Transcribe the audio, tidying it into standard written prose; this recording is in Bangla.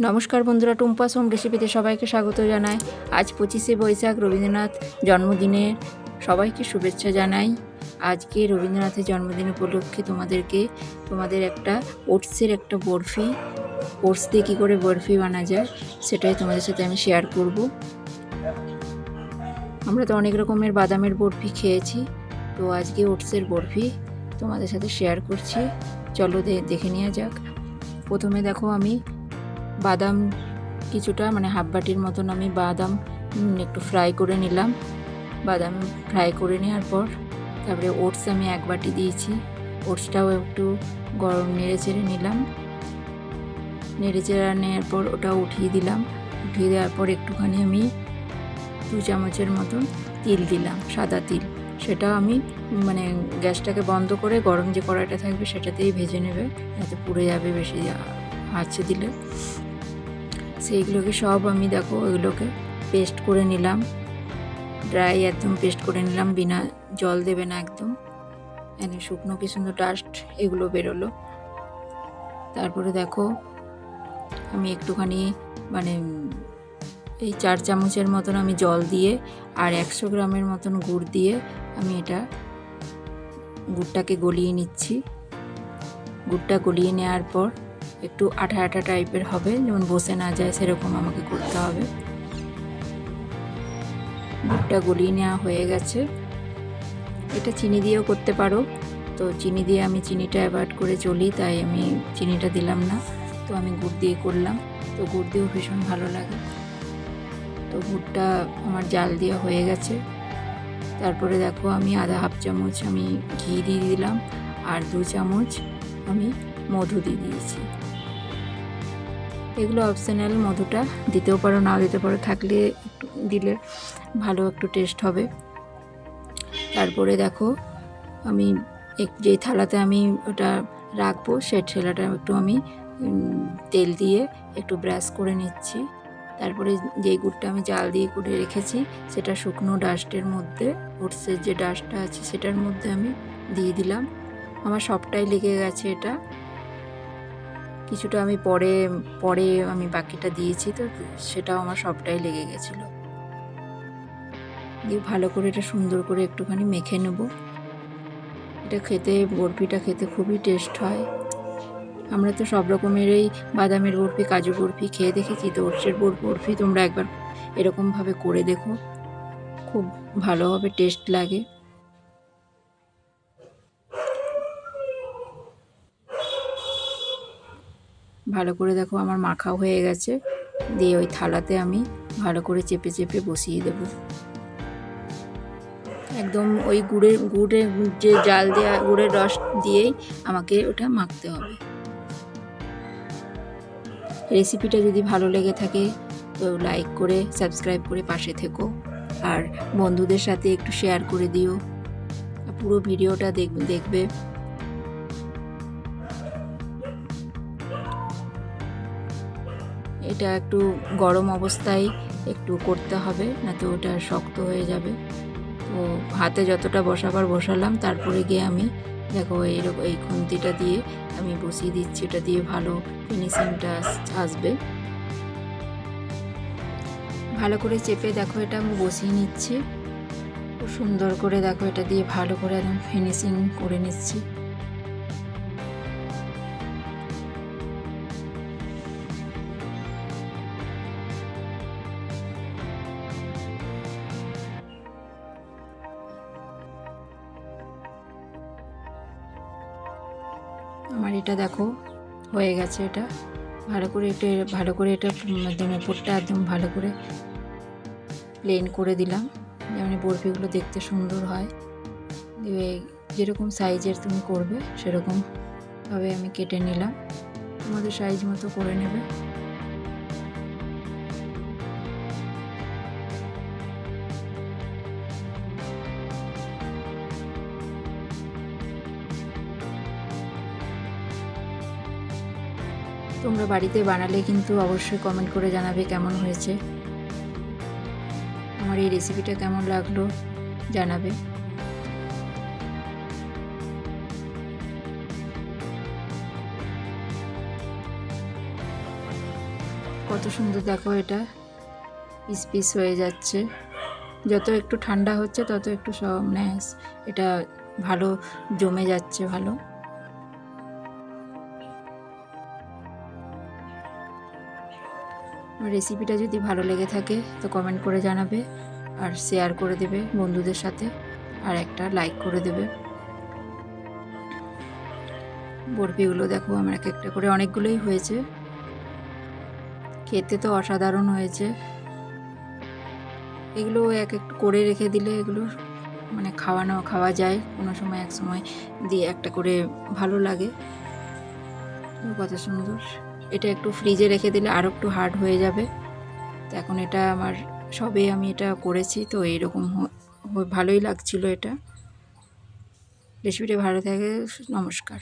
নমস্কার বন্ধুরা, টুম্পাস হোম রেসিপিতে সবাইকে স্বাগত জানাই। আজ 25শে বৈশাখ, রবীন্দ্রনাথ জন্মদিনের সবাইকে শুভেচ্ছা জানাই। আজকে রবীন্দ্রনাথের জন্মদিন উপলক্ষে তোমাদের একটা ওটসের একটা বরফি, ওটস দিয়ে কী করে বরফি বানা যায় সেটাই তোমাদের সাথে আমি শেয়ার করব। আমরা তো অনেক রকমের বাদামের বরফি খেয়েছি, তো আজকে ওটসের বরফি তোমাদের সাথে শেয়ার করছি। চলো দেখে নেওয়া যাক। প্রথমে দেখো, আমি বাদাম কিছুটা হাফ বাটির মতন আমি বাদাম একটু ফ্রাই করে নিলাম। বাদাম ফ্রাই করে নেওয়ার পর তারপরে ওটস আমি 1 বাটি দিয়েছি। ওটসটাও একটু গরম নেড়ে চেড়ে নিলাম। নেড়ে চেড়ে নেওয়ার পর ওটাও উঠিয়ে দিলাম। উঠিয়ে দেওয়ার পর একটুখানি আমি 2 চামচের মতন তিল দিলাম, সাদা তিল। সেটাও আমি গ্যাসটাকে বন্ধ করে গরম যে কড়াইটা থাকবে সেটাতেই ভেজে নেবে, যাতে পুড়ে যাবে বেশি আঁচে দিলে। সেইগুলোকে সব আমি দেখো ওইগুলোকে পেস্ট করে নিলাম, ড্রাই একদম পেস্ট করে নিলাম, বিনা জল দেবে না একদম। শুকনো কি সুন্দর ডাস্ট এগুলো বেরোলো। তারপরে দেখো আমি একটুখানি এই 4 চামচের মতন আমি জল দিয়ে আর 100 গ্রামের মতন গুড় দিয়ে আমি গুড়টাকে গলিয়ে নিচ্ছি। গুড়টা গলিয়ে নেওয়ার পর একটু আঠা আঠা টাইপের হবে, যেমন বসে না যায় সেরকম আমাকে করতে হবে। গুড়টা গলিয়ে নেওয়া হয়ে গেছে। এটা চিনি দিয়েও করতে পারো, তো চিনি দিয়ে আমি চিনিটা অ্যাভয়েড করে চলি, তাই আমি চিনিটা দিলাম না। তো আমি গুড় দিয়ে করলাম, তো গুড় দিয়েও ভীষণ ভালো লাগে। তো গুড়টা আমার জাল দেওয়া হয়ে গেছে। তারপরে দেখো আমি হাফ চামচ আমি ঘি দিয়ে দিলাম আর 2 চামচ আমি মধু দিয়ে দিয়েছি। এগুলো অপশনাল, মধুটা দিতেও পারো নাও দিতে পারো, থাকলে একটু দিলে ভালো একটু টেস্ট হবে। তারপরে দেখো আমি যে থালাতে আমি ওটা রাখবো সেই থালাটা একটু আমি তেল দিয়ে একটু ব্রাশ করে নিচ্ছি। তারপরে যেই গুড়টা আমি জাল দিয়ে করে রেখেছি সেটা শুকনো ডাস্টের মধ্যে, ওটসের যে ডাস্টটা আছে সেটার মধ্যে আমি দিয়ে দিলাম। আমার সবটাই লেগে গেছে। এটা কিছুটা আমি পরে আমি বাকিটা দিয়েছি, তো সেটাও আমার সবটাই লেগে গেছিলো। দিয়ে ভালো করে এটা সুন্দর করে একটুখানি মেখে নেব। এটা বরফিটা খেতে খুবই টেস্ট হয়। আমরা তো সব রকমের এই বাদামের বরফি, কাজু বরফি খেয়ে দেখেছি, তো ওটসের বরফি তোমরা একবার এরকমভাবে করে দেখো, খুব ভালোভাবে টেস্ট লাগে। ভালো করে দেখো আমার মাখা হয়ে গেছে। দিয়ে ওই থালাতে আমি ভালো করে চেপে চেপে বসিয়ে দেব। একদম ওই গুড়ের যে জাল দেওয়া গুড়ের রস দিয়েই আমাকে ওটা মাখতে হবে। রেসিপিটা যদি ভালো লেগে থাকে তো লাইক করে সাবস্ক্রাইব করে পাশে থেকো, আর বন্ধুদের সাথে একটু শেয়ার করে দিও। পুরো ভিডিওটা দেখবে। এটা একটু গরম অবস্থায় একটু করতে হবে, না তো ওটা শক্ত হয়ে যাবে। তো হাতে যতটা বসালাম, তারপরে গিয়ে আমি দেখো এই খুন্তিটা দিয়ে আমি বসিয়ে দিচ্ছি। এটা দিয়ে ভালো ফিনিশিংটা আসবে। ভালো করে চেপে দেখো এটা আমি বসিয়ে নিচ্ছি। খুব সুন্দর করে দেখো এটা দিয়ে ভালো করে একদম ফিনিশিং করে নিচ্ছি। আমার এটা দেখো হয়ে গেছে। এটা ভালো করে এটা একদম উপরটা একদম ভালো করে প্লেন করে দিলাম, যেমন বরফিগুলো দেখতে সুন্দর হয়। দিয়ে যেরকম সাইজের তুমি করবে সেরকমভাবে আমি কেটে নিলাম। তোমাদের সাইজ মতো করে নেবে। তোমরা বাড়িতে বানালে কিন্তু অবশ্যই কমেন্ট করে জানাবে কেমন হয়েছে। আমার এই রেসিপিটা কেমন লাগলো জানাবে। কত সুন্দর দেখো, এটা পিস পিস হয়ে যাচ্ছে। যত একটু ঠান্ডা হচ্ছে তত একটু সব এটা ভালো জমে যাচ্ছে ভালো। রেসিপিটা যদি ভালো লেগে থাকে তো কমেন্ট করে জানাবে, আর শেয়ার করে দেবে বন্ধুদের সাথে, আর একটা লাইক করে দেবে। বরফিগুলো দেখো আমার এক একটা করে অনেকগুলোই হয়েছে, খেতে তো অসাধারণ হয়েছে। এগুলো এক একটু করে রেখে দিলে এগুলো মানে খাওয়া যায় কোনো সময়, এক সময় দিয়ে একটা করে ভালো লাগে। কত সুন্দর। এটা একটু ফ্রিজে রেখে দিলে আরও একটু হার্ড হয়ে যাবে। তো এখন এটা আমার সবে আমি এটা করেছি, তো এইরকম ভালোই লাগছিল এটা। রেসিপিটা ভালো থাকে। নমস্কার।